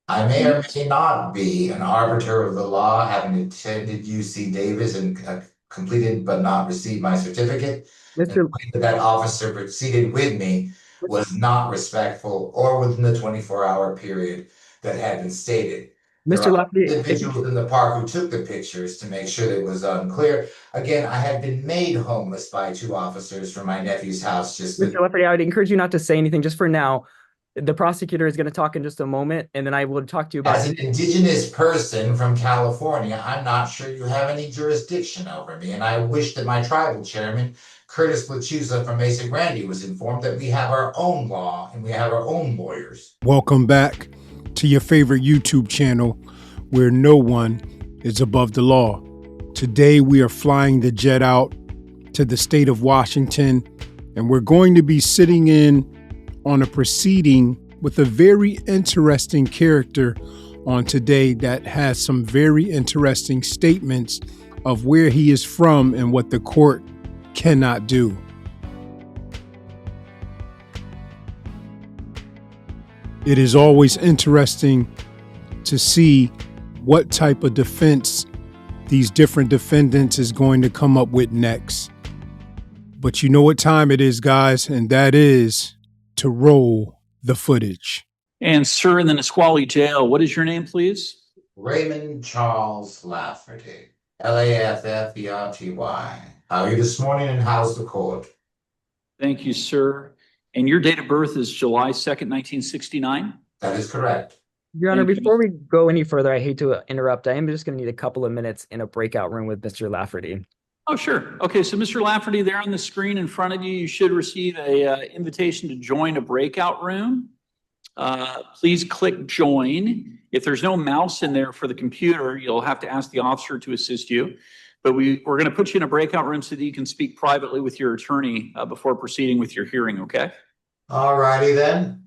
I may or may not be an arbiter of the law, having attended UC Davis and completed but not received my certificate. And the Mr. way that officer proceeded with me was not respectful or within the 24-hour period that had been stated. There Mr. are Lafferty, if you individuals in the park who took the pictures to make sure that it was unclear. Again, I had been made homeless by two officers from my nephew's house just Mr. Lafferty, I would encourage you not to say anything just for now. The prosecutor is going to talk in just a moment, and then I will talk to you about as an indigenous person from California. I'm not sure you have any jurisdiction over me, and I wish that my tribal chairman, Curtis Lachusa from Mesa Grande, was informed that we have our own law and we have our own lawyers. Welcome back to your favorite YouTube channel where no one is above the law. Today we are flying the jet out to the state of Washington, and we're going to be sitting in on a proceeding with a very interesting character on today that has some very interesting statements of where he is from and what the court cannot do. It is always interesting to see what type of defense these different defendants is going to come up with next. But you know what time it is, guys, and that is to roll the footage. And sir, in the Nisqually jail, what is your name, please? Raymond Charles Lafferty, Lafferty. How are you this morning, and how's the court? Thank you, sir. And your date of birth is July 2nd, 1969? That is correct. Your Honor, Thank you. before we go any further, I hate to interrupt. I am just going to need a couple of minutes in a breakout room with Mr. Lafferty. Oh, sure. Okay, so Mr. Lafferty, there on the screen in front of you, you should receive a invitation to join a breakout room. Please click join. If there's no mouse in there for the computer, you'll have to ask the officer to assist you. But we're going to put you in a breakout room so that you can speak privately with your attorney before proceeding with your hearing, okay? All righty then.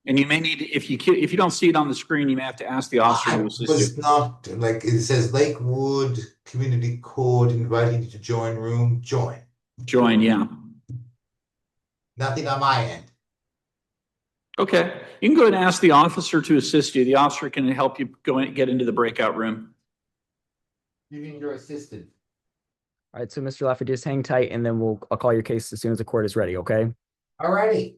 And you may need, if you don't see it on the screen, you may have to ask the officer I to assist was you. not, like it says Lakewood Community Court inviting you to join room. Join. Join, yeah. Nothing on my end. Okay, you can go ahead and ask the officer to assist you. The officer can help you go and get into the breakout room. You need your assistant. All right, so Mr. Lafferty, just hang tight, and then I'll call your case as soon as the court is ready, okay? All righty.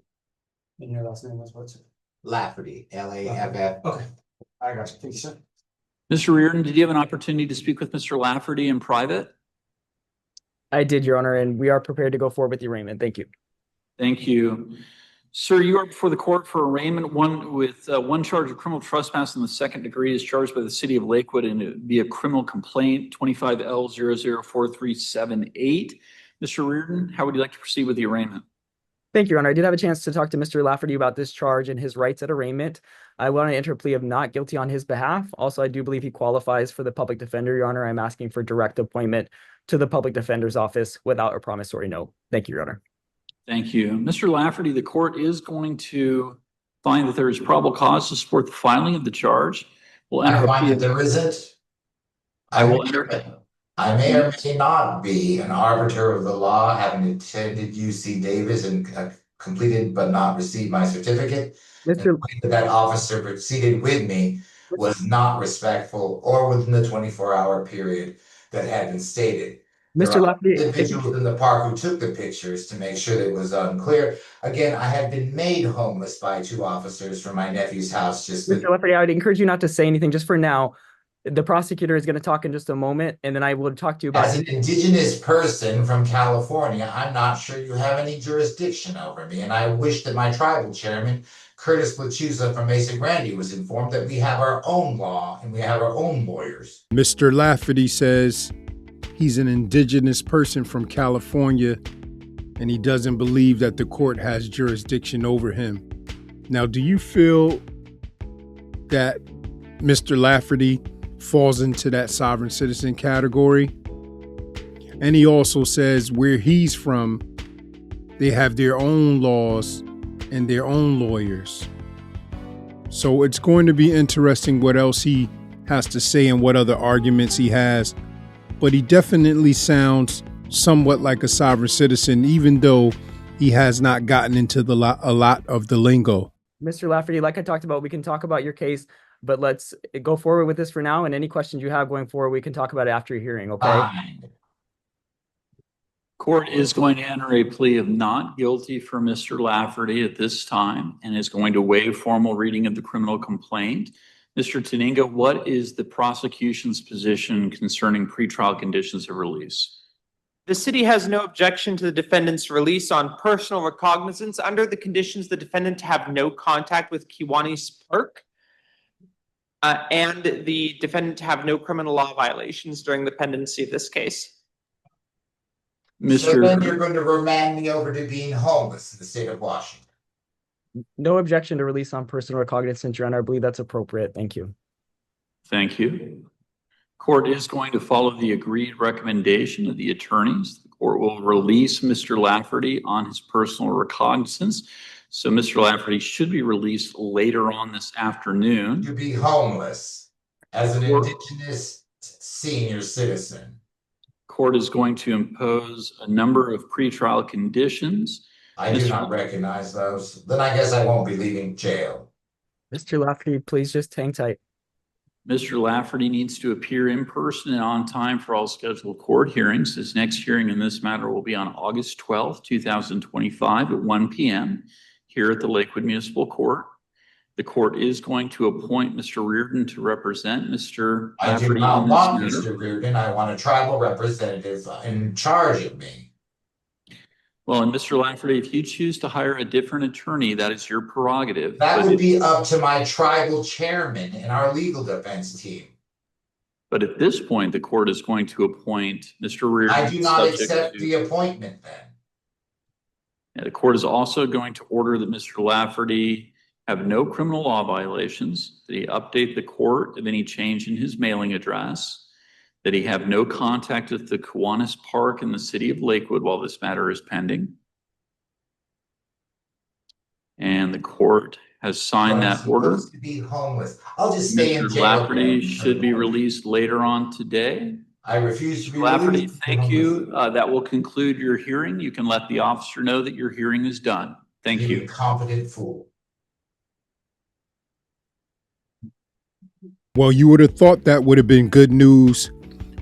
And your last name was what, sir? Lafferty, Laff. Okay, I got you. Thank you, sir. Mr. Reardon, did you have an opportunity to speak with Mr. Lafferty in private? I did, Your Honor, and we are prepared to go forward with the arraignment. Thank you. Thank you. Sir, you are before the court for arraignment, one charge of criminal trespass in the second degree is charged by the city of Lakewood, and it would be a criminal complaint, 25L004378. Mr. Reardon, how would you like to proceed with the arraignment? Thank you, Your Honor. I did have a chance to talk to Mr. Lafferty about this charge and his rights at arraignment. I want to enter a plea of not guilty on his behalf. Also, I do believe he qualifies for the public defender, Your Honor. I'm asking for direct appointment to the public defender's office without a promissory note. Thank you, Your Honor. Thank you. Mr. Lafferty, the court is going to find that there is probable cause to support the filing of the charge. We'll enter I a find plea. that there isn't. I will enter. I may or may not be an arbiter of the law, having attended UC Davis and completed but not received my certificate. And the way that officer proceeded with me was not respectful or within the 24-hour period that had been stated. Mr. Lafferty, Individuals in the park who took the pictures to make sure that it was unclear. Again, I had been made homeless by two officers from my nephew's house just Mr. Lafferty, I would encourage you not to say anything just for now. The prosecutor is going to talk in just a moment, and then I will talk to you about as an indigenous person from California. I'm not sure you have any jurisdiction over me, and I wish that my tribal chairman, Curtis Lachusa from Mesa Grande, was informed that we have our own law and we have our own lawyers. Mr. Lafferty says he's an indigenous person from California, and he doesn't believe that the court has jurisdiction over him. Now, do you feel that Mr. Lafferty falls into that sovereign citizen category? And he also says where he's from, they have their own laws and their own lawyers. So it's going to be interesting what else he has to say and what other arguments he has. But he definitely sounds somewhat like a sovereign citizen, even though he has not gotten into a lot of the lingo. Mr. Lafferty, like I talked about, we can talk about your case but let's go forward with this for now. And any questions you have going forward, we can talk about it after your hearing, okay? Fine. Court is going to enter a plea of not guilty for Mr. Lafferty at this time and is going to waive formal reading of the criminal complaint. Mr. Taninga, what is the prosecution's position concerning pretrial conditions of release? The city has no objection to the defendant's release on personal recognizance under the conditions the defendant to have no contact with Kiwanis Park and the defendant to have no criminal law violations during the pendency of this case. So then you're going to remand me over to being homeless in the state of Washington. No objection to release on personal recognizance, Your Honor. I believe that's appropriate. Thank you. Thank you. Court is going to follow the agreed recommendation of the attorneys. The court will release Mr. Lafferty on his personal recognizance. So Mr. Lafferty should be released later on this afternoon. To be homeless as an Indigenous senior citizen. Court is going to impose a number of pretrial conditions. I do not recognize those. Then I guess I won't be leaving jail. Mr. Lafferty, please just hang tight. Mr. Lafferty needs to appear in person and on time for all scheduled court hearings. His next hearing in this matter will be on August 12th, 2025 at 1 p.m. here at the Lakewood Municipal Court. The court is going to appoint Mr. Reardon to represent Mr. Lafferty. I do not want Mr. Reardon. I want a tribal representative in charge of me. Well, and Mr. Lafferty, if you choose to hire a different attorney, that is your prerogative. That would be up to my tribal chairman and our legal defense team. But at this point, the court is going to appoint Mr. Reardon. I do not accept the appointment then. And the court is also going to order that Mr. Lafferty have no criminal law violations, that he update the court of any change in his mailing address, that he have no contact with the Kiwanis Park in the city of Lakewood while this matter is pending. And the court has signed that order. To be homeless. I'll just stay in Mr. jail. Lafferty should be released later on today. I refuse to be Lafferty, released. thank you. That will conclude your hearing. You can let the officer know that your hearing is done. Thank you. Incompetent fool. Well, you would have thought that would have been good news,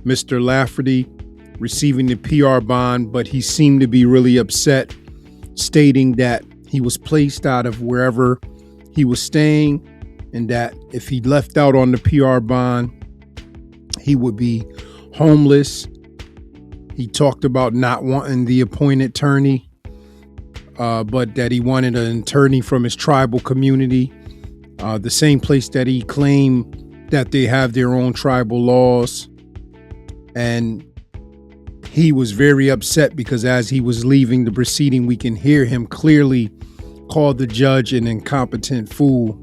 Mr. Lafferty receiving the PR bond, but he seemed to be really upset, stating that he was placed out of wherever he was staying and that if he left out on the PR bond, he would be homeless. He talked about not wanting the appointed attorney, but that he wanted an attorney from his tribal community, the same place that he claimed that they have their own tribal laws. And he was very upset because as he was leaving the proceeding, we can hear him clearly call the judge an incompetent fool.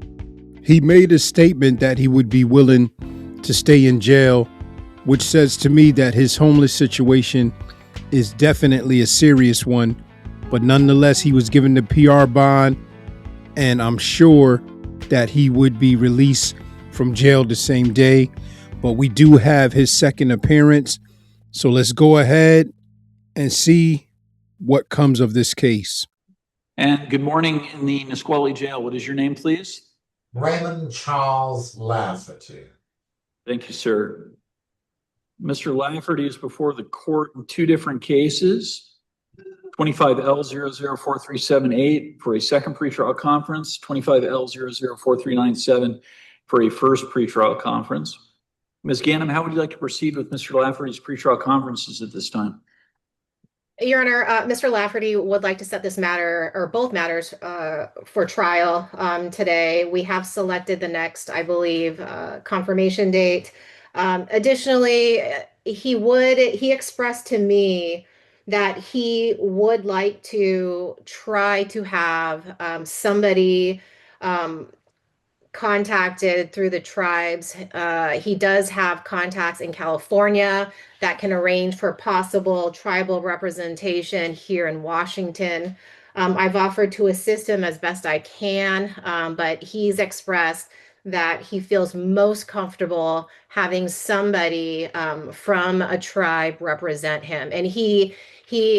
He made a statement that he would be willing to stay in jail, which says to me that his homeless situation is definitely a serious one. But nonetheless, he was given the PR bond, and I'm sure that he would be released from jail the same day. But we do have his second appearance. So let's go ahead and see what comes of this case. And good morning in the Nisqually Jail. What is your name, please? Raymond Charles Lafferty. Thank you, sir. Mr. Lafferty is before the court in two different cases. 25L004378 for a second pretrial conference, 25L004397 for a first pretrial conference. Ms. Ganem, how would you like to proceed with Mr. Lafferty's pretrial conferences at this time? Your Honor, Mr. Lafferty would like to set this matter, or both matters, for trial today. We have selected the next, I believe, confirmation date. Additionally, he expressed to me that he would like to try to have somebody contacted through the tribes. He does have contacts in California that can arrange for possible tribal representation here in Washington. I've offered to assist him as best I can, but he's expressed that he feels most comfortable having somebody from a tribe represent him. And he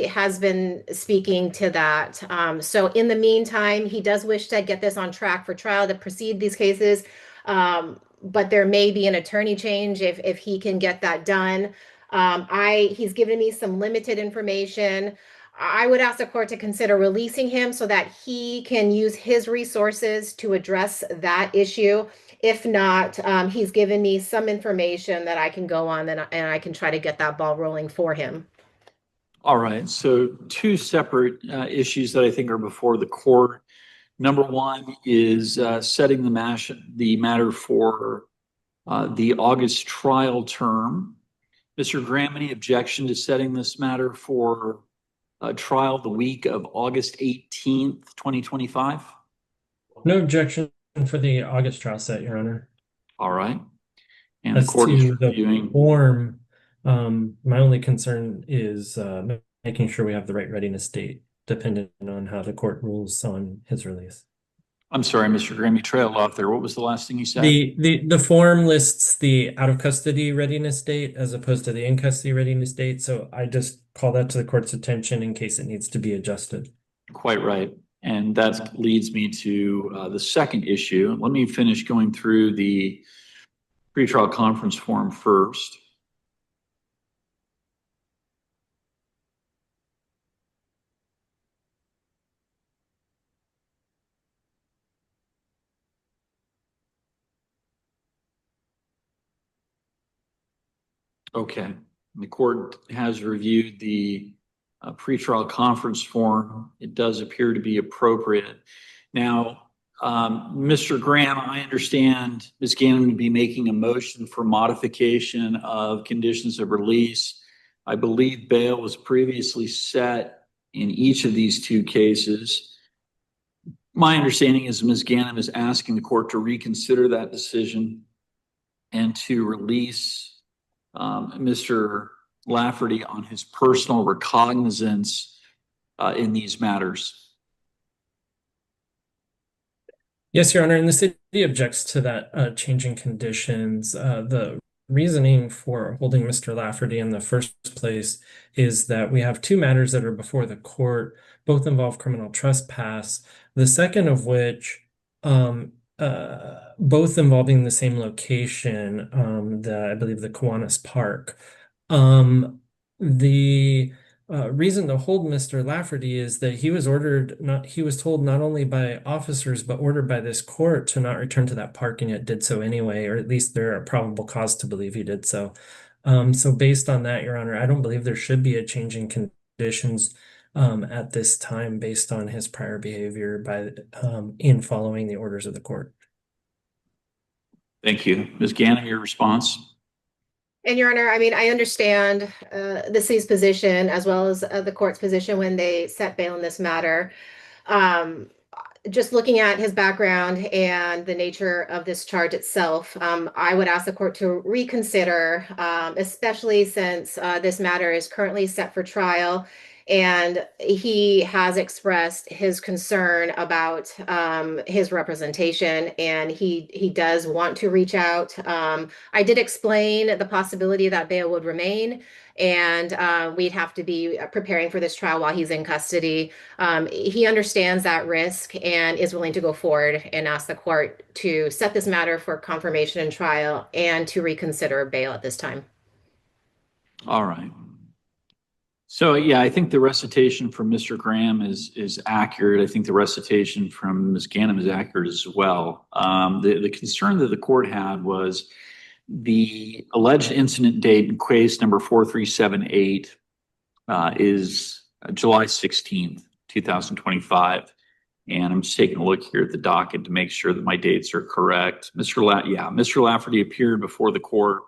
has been speaking to that. So in the meantime, he does wish to get this on track for trial to proceed these cases. But there may be an attorney change if he can get that done. He's given me some limited information. I would ask the court to consider releasing him so that he can use his resources to address that issue. If not, he's given me some information that I can go on and I can try to get that ball rolling for him. All right, so two separate issues that I think are before the court. Number one is setting the matter for the August trial term. Mr. Graham, any objection to setting this matter for trial the week of August 18th, 2025? No objection for the August trial set, Your Honor. All right. And As the court is to the reviewing. form, my only concern is making sure we have the right readiness date, depending on how the court rules on his release. I'm sorry, Mr. Graham, you trailed off there. What was the last thing you said? The form lists the out of custody readiness date as opposed to the in custody readiness date. So I just call that to the court's attention in case it needs to be adjusted. Quite right. And that leads me to the second issue. Let me finish going through the pretrial conference form first. Okay, the court has reviewed the pretrial conference form. It does appear to be appropriate. Now, Mr. Graham, I understand Ms. Gannon would be making a motion for modification of conditions of release. I believe bail was previously set in each of these two cases. My understanding is Ms. Gannon is asking the court to reconsider that decision and to release Mr. Lafferty on his personal recognizance in these matters. Yes, Your Honor, and the city objects to that changing conditions. The reasoning for holding Mr. Lafferty in the first place is that we have two matters that are before the court, both involve criminal trespass. The second of which both involving the same location, I believe the Kiwanis Park. The reason to hold Mr. Lafferty is that he was told not only by officers, but ordered by this court to not return to that park, and yet did so anyway, or at least there are probable cause to believe he did so. So based on that, Your Honor, I don't believe there should be a change in conditions at this time based on his prior behavior in following the orders of the court. Thank you. Ms. Gannon, your response? And Your Honor, I mean, I understand the city's position as well as the court's position when they set bail in this matter. Just looking at his background and the nature of this charge itself, I would ask the court to reconsider, especially since this matter is currently set for trial. And he has expressed his concern about his representation, and he does want to reach out. I did explain the possibility that bail would remain, and we'd have to be preparing for this trial while he's in custody. He understands that risk and is willing to go forward and ask the court to set this matter for confirmation and trial and to reconsider bail at this time. All right. So yeah, I think the recitation from Mr. Graham is accurate. I think the recitation from Ms. Gannon is accurate as well. The concern that the court had was the alleged incident date in case number 4378 is July 16th, 2025. And I'm just taking a look here at the docket to make sure that my dates are correct. Mr. Lafferty appeared before the court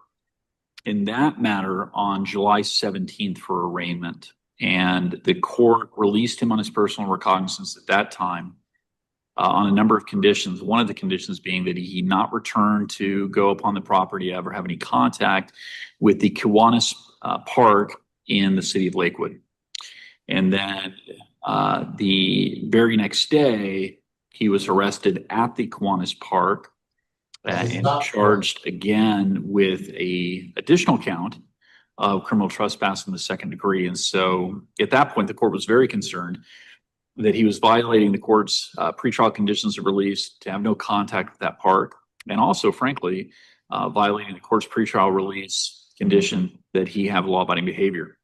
in that matter on July 17th for arraignment, and the court released him on his personal recognizance at that time on a number of conditions. One of the conditions being that he not return to go upon the property, ever have any contact with the Kiwanis Park in the city of Lakewood. And then the very next day, he was arrested at the Kiwanis Park and charged again with a additional count of criminal trespass in the second degree. And so at that point, the court was very concerned that he was violating the court's pretrial conditions of release to have no contact with that park. and also, frankly, violating the court's pretrial release condition that he have law-abiding behavior.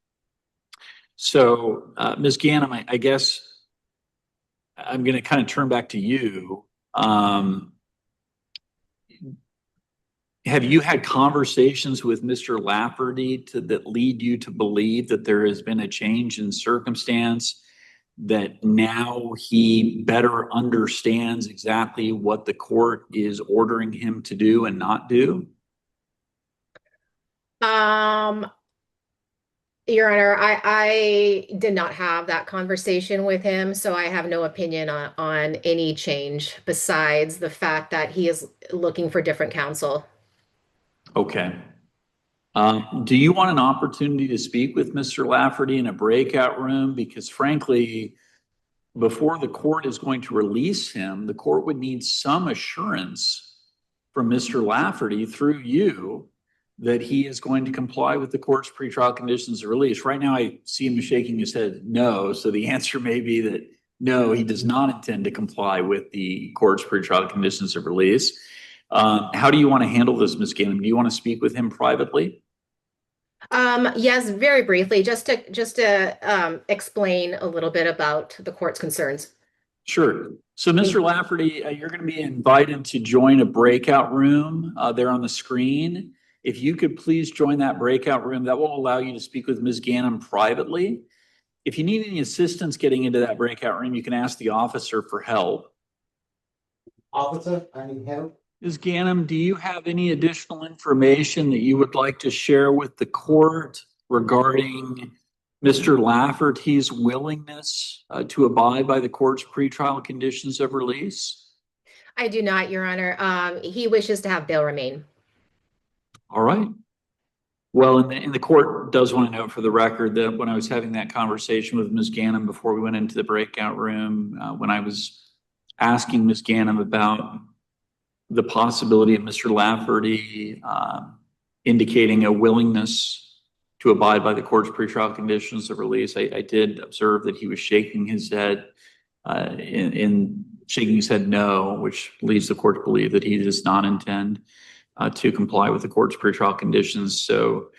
So, Ms. Ganem, I guess I'm going to kind of turn back to you. Have you had conversations with Mr. Lafferty that lead you to believe that there has been a change in circumstance, that now he better understands exactly what the court is ordering him to do and not do? Your Honor, I did not have that conversation with him, so I have no opinion on any change besides the fact that he is looking for different counsel. Okay. Do you want an opportunity to speak with Mr. Lafferty in a breakout room? Because frankly, before the court is going to release him, the court would need some assurance from Mr. Lafferty through you that he is going to comply with the court's pretrial conditions of release. Right now, I see him shaking his head no. So the answer may be that no, he does not intend to comply with the court's pretrial conditions of release. How do you want to handle this, Ms. Ganem? Do you want to speak with him privately? Yes, very briefly, just to explain a little bit about the court's concerns. Sure. So, Mr. Lafferty, you're going to be invited to join a breakout room there on the screen. If you could please join that breakout room, that will allow you to speak with Ms. Ganem privately. If you need any assistance getting into that breakout room, you can ask the officer for help. Officer, I need help. Ms. Ganem, do you have any additional information that you would like to share with the court regarding Mr. Lafferty's willingness to abide by the court's pretrial conditions of release? I do not, Your Honor. He wishes to have bail remain. All right. Well, and the court does want to note for the record that when I was having that conversation with Ms. Ganem before we went into the breakout room, when I was asking Ms. Ganem about the possibility of Mr. Lafferty indicating a willingness to abide by the court's pretrial conditions of release, I did observe that he was shaking his head in shaking his head no, which leads the court to believe that he does not intend to comply with the court's pretrial conditions. So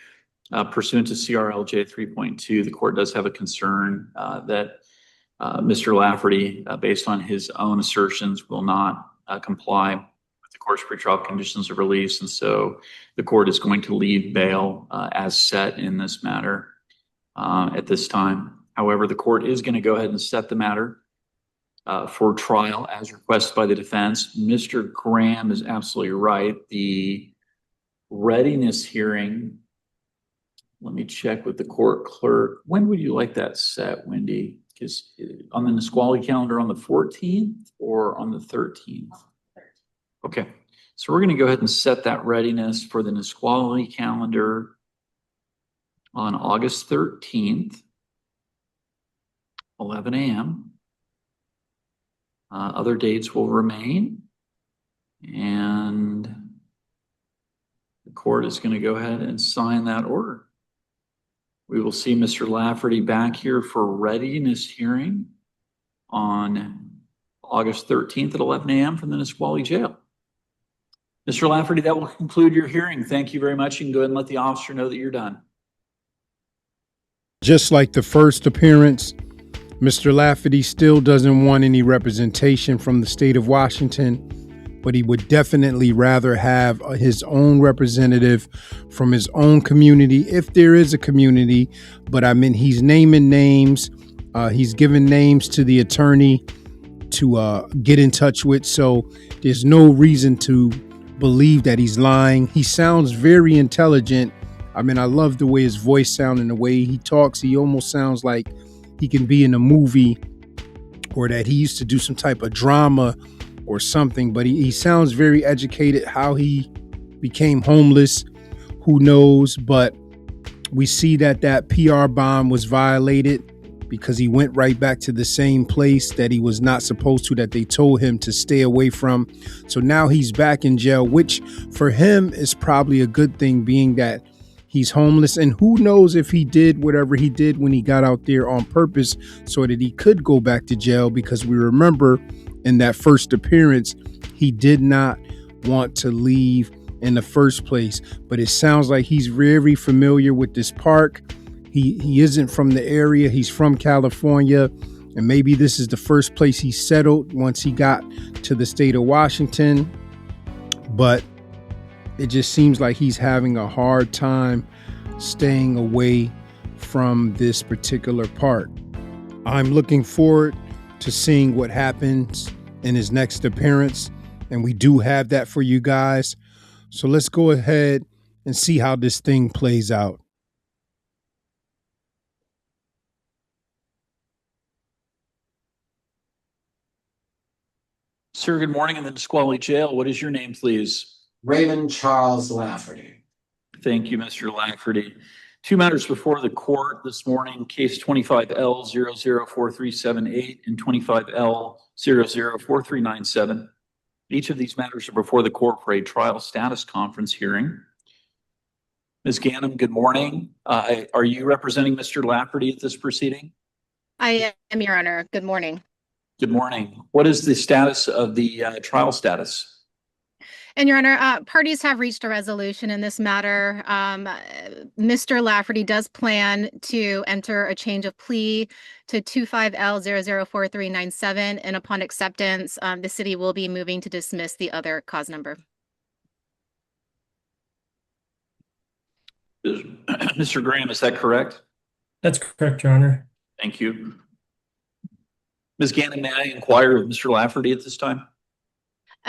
pursuant to CRLJ 3.2, the court does have a concern that Mr. Lafferty, based on his own assertions, will not comply with the court's pretrial conditions of release. And so the court is going to leave bail as set in this matter at this time. However, the court is going to go ahead and set the matter for trial as requested by the defense. Mr. Graham is absolutely right. The readiness hearing, let me check with the court clerk. When would you like that set, Wendy? Because on the Nisqually calendar on the 14th or on the 13th? Okay, so we're going to go ahead and set that readiness for the Nisqually calendar on August 13th, 11 a.m. Other dates will remain, and the court is going to go ahead and sign that order. We will see Mr. Lafferty back here for readiness hearing on August 13th at 11 a.m. from the Nisqually jail. Mr. Lafferty, that will conclude your hearing. Thank you very much. You can go ahead and let the officer know that you're done. Just like the first appearance, Mr. Lafferty still doesn't want any representation from the state of Washington, but he would definitely rather have his own representative from his own community, if there is a community. But I mean, he's naming names. He's giving names to the attorney to get in touch with. So there's no reason to believe that he's lying. He sounds very intelligent. I mean, I love the way his voice sounds and the way he talks. He almost sounds like he can be in a movie, or that he used to do some type of drama or something, but he sounds very educated. How he became homeless, who knows? But we see that PR bond was violated because he went right back to the same place that he was not supposed to, that they told him to stay away from. So now he's back in jail, which for him is probably a good thing, being that he's homeless. And who knows if he did whatever he did when he got out there on purpose so that he could go back to jail, because we remember in that first appearance, he did not want to leave in the first place. But it sounds like he's very familiar with this park. He isn't from the area. He's from California. And maybe this is the first place he settled once he got to the state of Washington. But it just seems like he's having a hard time staying away from this particular park. I'm looking forward to seeing what happens in his next appearance. And we do have that for you guys. So let's go ahead and see how this thing plays out. Sir, good morning in the Nisqually Jail. What is your name, please? Raymond Charles Lafferty. Thank you, Mr. Lafferty. Two matters before the court this morning, case 25L004378 and 25L004397. Each of these matters are before the court for a trial status conference hearing. Ms. Ganem, good morning. Are you representing Mr. Lafferty at this proceeding? I am, Your Honor. Good morning. Good morning. What is the status of the trial status? And Your Honor, parties have reached a resolution in this matter. Mr. Lafferty does plan to enter a change of plea to 25L004397, and upon acceptance, the city will be moving to dismiss the other cause number. Mr. Graham, is that correct? That's correct, Your Honor. Thank you. Ms. Gannon, may I inquire of Mr. Lafferty at this time?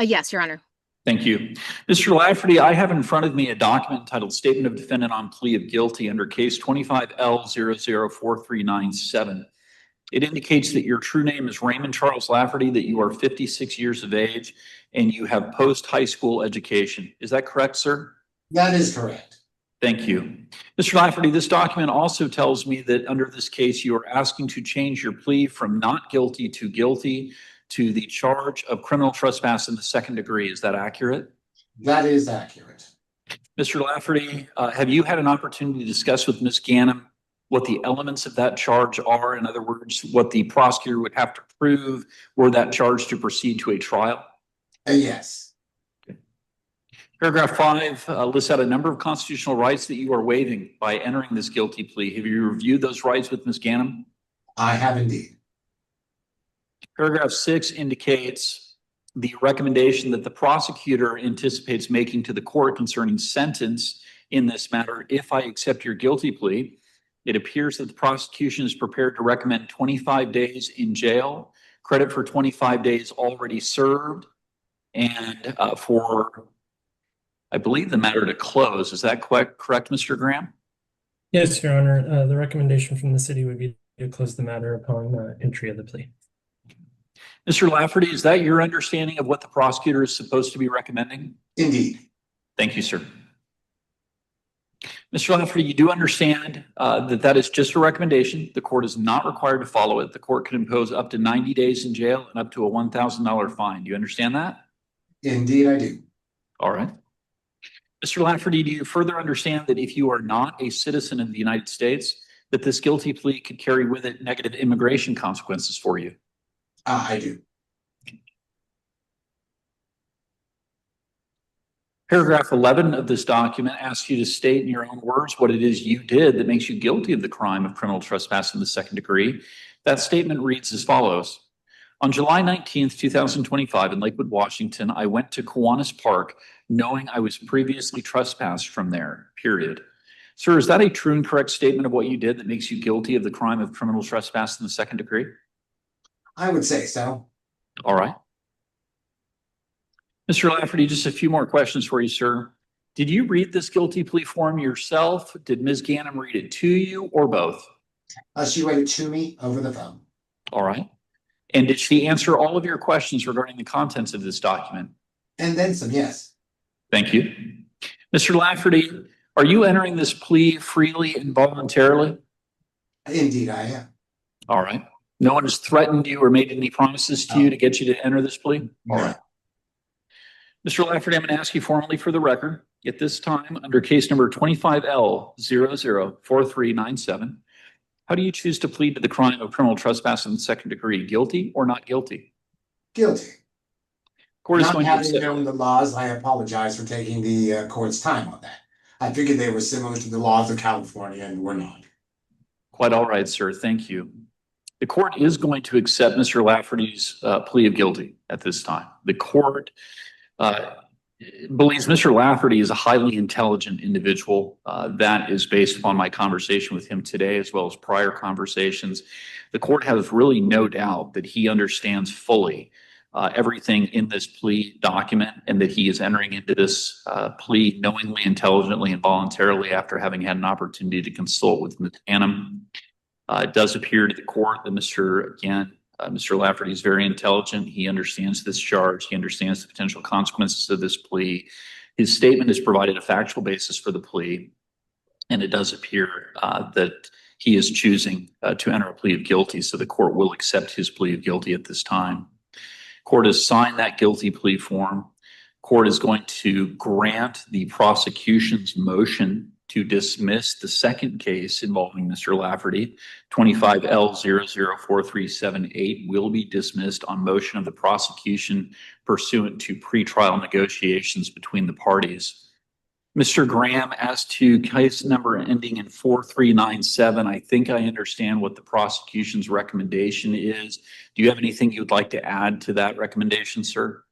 Yes, Your Honor. Thank you. Mr. Lafferty, I have in front of me a document entitled Statement of Defendant on Plea of Guilty under case 25L004397. It indicates that your true name is Raymond Charles Lafferty, that you are 56 years of age, and you have post-high school education. Is that correct, sir? That is correct. Thank you. Mr. Lafferty, this document also tells me that under this case, you are asking to change your plea from not guilty to the charge of criminal trespass in the second degree. Is that accurate? That is accurate. Mr. Lafferty, have you had an opportunity to discuss with Ms. Ganem what the elements of that charge are? In other words, what the prosecutor would have to prove were that charge to proceed to a trial? Yes. Okay. Paragraph 5 lists out a number of constitutional rights that you are waiving by entering this guilty plea. Have you reviewed those rights with Ms. Ganem? I have indeed. Paragraph 6 indicates the recommendation that the prosecutor anticipates making to the court concerning sentence in this matter. If I accept your guilty plea, it appears that the prosecution is prepared to recommend 25 days in jail, credit for 25 days already served, and for, I believe, the matter to close. Is that correct, Mr. Graham? Yes, Your Honor. The recommendation from the city would be to close the matter upon entry of the plea. Mr. Lafferty, is that your understanding of what the prosecutor is supposed to be recommending? Indeed. Thank you, sir. Mr. Lafferty, you do understand that is just a recommendation. The court is not required to follow it. The court can impose up to 90 days in jail and up to a $1,000 fine. Do you understand that? Indeed, I do. All right. Mr. Lafferty, do you further understand that if you are not a citizen of the United States, that this guilty plea could carry with it negative immigration consequences for you? I do. Paragraph 11 of this document asks you to state in your own words what it is you did that makes you guilty of the crime of criminal trespass in the second degree. That statement reads as follows. On July 19th, 2025 in Lakewood, Washington, I went to Kiwanis Park knowing I was previously trespassed from there, period. Sir, is that a true and correct statement of what you did that makes you guilty of the crime of criminal trespass in the second degree? I would say so. All right. Mr. Lafferty, just a few more questions for you, sir. Did you read this guilty plea form yourself? Did Ms. Ganem read it to you, or both? She read it to me over the phone. All right. And did she answer all of your questions regarding the contents of this document? And then some, yes. Thank you. Mr. Lafferty, are you entering this plea freely and voluntarily? Indeed, I am. All right. No one has threatened you or made any promises to you to get you to enter this plea? All right. Mr. Lafferty, I'm going to ask you formally for the record, at this time, under case number 25L004397, how do you choose to plead to the crime of criminal trespass in the second degree? Guilty or not guilty? Guilty. Court is Not going to having accept. known the laws, I apologize for taking the court's time on that. I figured they were similar to the laws of California and were not. Quite all right, sir. Thank you. The court is going to accept Mr. Lafferty's plea of guilty at this time. The court believes Mr. Lafferty is a highly intelligent individual. That is based upon my conversation with him today, as well as prior conversations. The court has really no doubt that he understands fully everything in this plea document, and that he is entering into this plea knowingly, intelligently, and voluntarily after having had an opportunity to consult with Ms. Annam. It does appear to the court that Mr. Lafferty is very intelligent. He understands this charge. He understands the potential consequences of this plea. His statement has provided a factual basis for the plea, and it does appear that he is choosing to enter a plea of guilty, so the court will accept his plea of guilty at this time. Court has signed that guilty plea form. Court is going to grant the prosecution's motion to dismiss the second case involving Mr. Lafferty. 25L004378 will be dismissed on motion of the prosecution pursuant to pretrial negotiations between the parties. Mr. Graham, as to case number ending in 4397, I think I understand what the prosecution's recommendation is. Do you have anything you'd like to add to that recommendation, sir?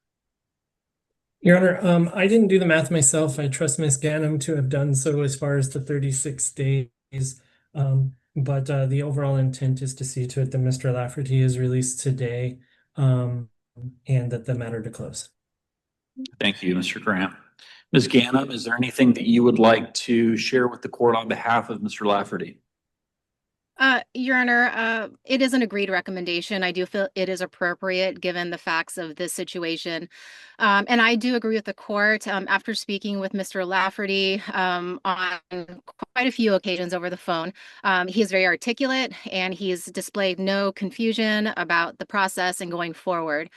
Your Honor, I didn't do the math myself. I trust Ms. Ganem to have done so as far as the 36 days. But the overall intent is to see to it that Mr. Lafferty is released today, and that the matter to close. Thank you, Mr. Graham. Ms. Ganem, is there anything that you would like to share with the court on behalf of Mr. Lafferty? Your Honor, it is an agreed recommendation. I do feel it is appropriate given the facts of this situation. And I do agree with the court. After speaking with Mr. Lafferty on quite a few occasions over the phone, he is very articulate and he's displayed no confusion about the process and going forward.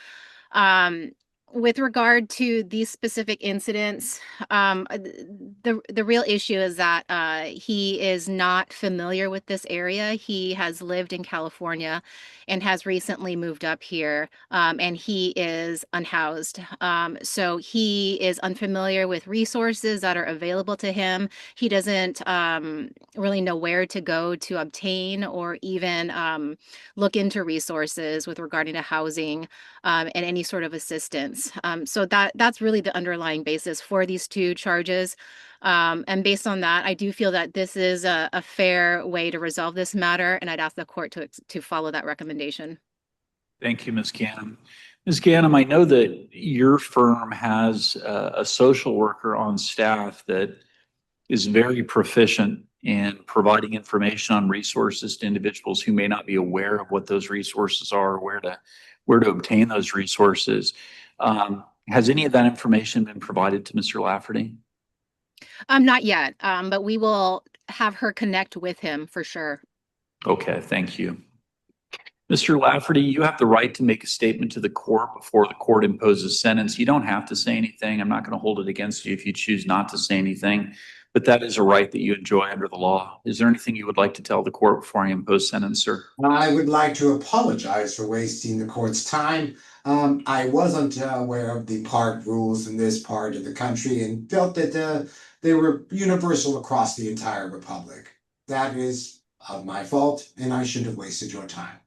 With regard to these specific incidents, the real issue is that he is not familiar with this area. He has lived in California and has recently moved up here, and he is unhoused. So he is unfamiliar with resources that are available to him. He doesn't really know where to go to obtain or even look into resources with regarding to housing and any sort of assistance. So that's really the underlying basis for these two charges. And based on that, I do feel that this is a fair way to resolve this matter, and I'd ask the court to follow that recommendation. Thank you, Ms. Ganem. Ms. Ganem, I know that your firm has a social worker on staff that is very proficient in providing information on resources to individuals who may not be aware of what those resources are, or where to obtain those resources. Has any of that information been provided to Mr. Lafferty? Not yet, but we will have her connect with him for sure. Okay, thank you. Mr. Lafferty, you have the right to make a statement to the court before the court imposes sentence. You don't have to say anything. I'm not going to hold it against you if you choose not to say anything, but that is a right that you enjoy under the law. Is there anything you would like to tell the court before I impose sentence, sir? I would like to apologize for wasting the court's time. I wasn't aware of the park rules in this part of the country and felt that they were universal across the entire republic. That is my fault, and I shouldn't have wasted your time.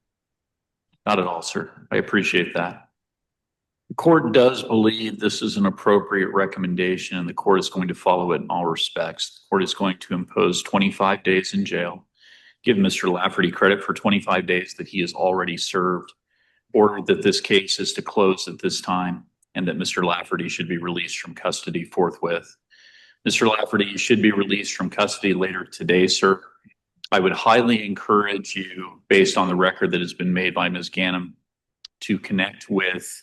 Not at all, sir. I appreciate that. The court does believe this is an appropriate recommendation, and the court is going to follow it in all respects. The court is going to impose 25 days in jail, give Mr. Lafferty credit for 25 days that he has already served, order that this case is to close at this time, and that Mr. Lafferty should be released from custody forthwith. Mr. Lafferty, you should be released from custody later today, sir. I would highly encourage you, based on the record that has been made by Ms. Ganem, to connect with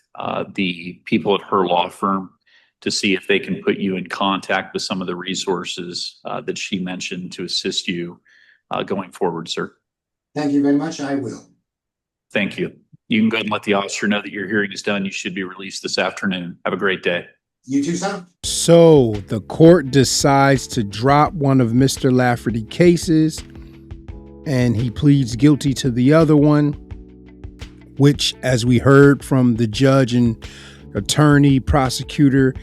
the people at her law firm to see if they can put you in contact with some of the resources that she mentioned to assist you going forward, sir. Thank you very much. I will. Thank you. You can go ahead and let the officer know that your hearing is done. You should be released this afternoon. Have a great day. You too, son. So the court decides to drop one of Mr. Lafferty's cases, and he pleads guilty to the other one, which, as we heard from the judge and attorney, prosecutor.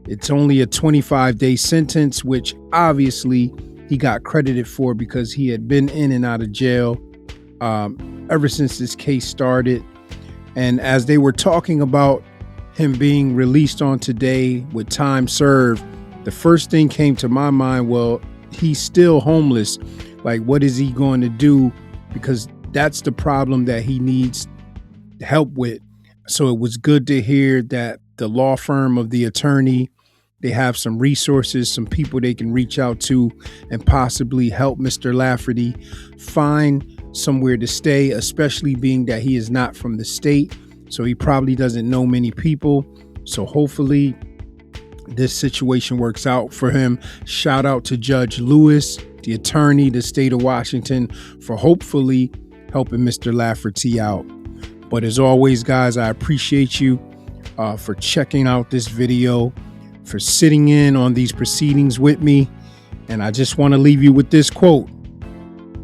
It's only a 25-day sentence, which obviously he got credited for because he had been in and out of jail ever since this case started. And as they were talking about him being released on today with time served, the first thing came to my mind, well, he's still homeless. Like, what is he going to do? Because that's the problem that he needs help with. So it was good to hear that the law firm of the attorney, they have some resources, some people they can reach out to and possibly help Mr. Lafferty find somewhere to stay, especially being that he is not from the state. So he probably doesn't know many people. So hopefully this situation works out for him. Shout out to Judge Lewis, the attorney, the state of Washington, for hopefully helping Mr. Lafferty out. But as always, guys, I appreciate you for checking out this video, for sitting in on these proceedings with me. And I just want to leave you with this quote.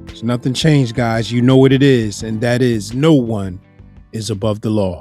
There's nothing changed, guys. You know what it is, and that is no one is above the law.